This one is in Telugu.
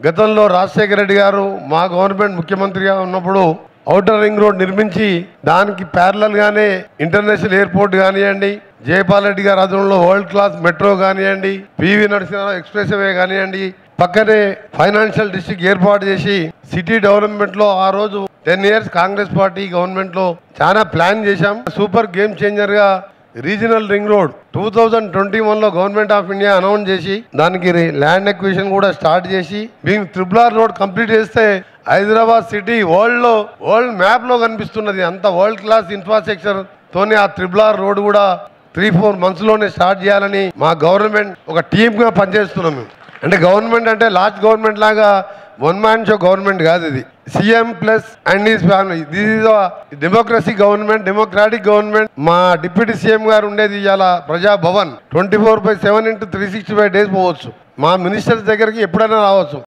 గతంలో రాజశేఖర రెడ్డి గారు మా గవర్నమెంట్ ముఖ్యమంత్రిగా ఉన్నప్పుడు ఔటర్ రింగ్ రోడ్ నిర్మించి దానికి ప్యారలల్ గానే ఇంటర్నేషనల్ ఎయిర్పోర్ట్ కానివ్వండి, జయపాల్ రెడ్డి గారి ఆధ్వర్యంలో వరల్డ్ క్లాస్ మెట్రో కానివ్వండి, పివి నరసింహారావు ఎక్స్ప్రెస్ వే కానివ్వండి, పక్కనే ఫైనాన్షియల్ డిస్ట్రిక్ట్ ఏర్పాటు చేసి సిటీ డెవలప్మెంట్ లో ఆ రోజు 10 years కాంగ్రెస్ పార్టీ గవర్నమెంట్ లో చాలా ప్లాన్ చేశాం. సూపర్ గేమ్ చేంజర్ గా రీజనల్ రింగ్ రోడ్ 2021 లో గవర్నమెంట్ ఆఫ్ ఇండియా అనౌన్స్ చేసి దానికి ల్యాండ్ ఎక్విజిషన్ కూడా స్టార్ట్ చేసి మేము RRR రోడ్ కంప్లీట్ చేస్తే హైదరాబాద్ సిటీ వరల్డ్ మ్యాప్ లో కనిపిస్తున్నది. అంత వరల్డ్ క్లాస్ ఇన్ఫ్రాస్ట్రక్చర్ తోనే ఆ RRR రోడ్ కూడా 3-4 months లోనే స్టార్ట్ చేయాలని మా గవర్నమెంట్ ఒక టీమ్ గా పనిచేస్తున్నాము. అంటే గవర్నమెంట్ అంటే లాస్ట్ గవర్నమెంట్ లాగా వన్ మ్యాన్ షో గవర్నమెంట్ కాదు. ఇది CM plus and his family. This is democracy government, democratic government. మా డిప్యూటీ సీఎం గారు ఉండేది ఇవాళ ప్రజాభవన్. 24/7 × 365 days పోవచ్చు. మా మినిస్టర్స్ దగ్గరికి ఎప్పుడైనా రావచ్చు.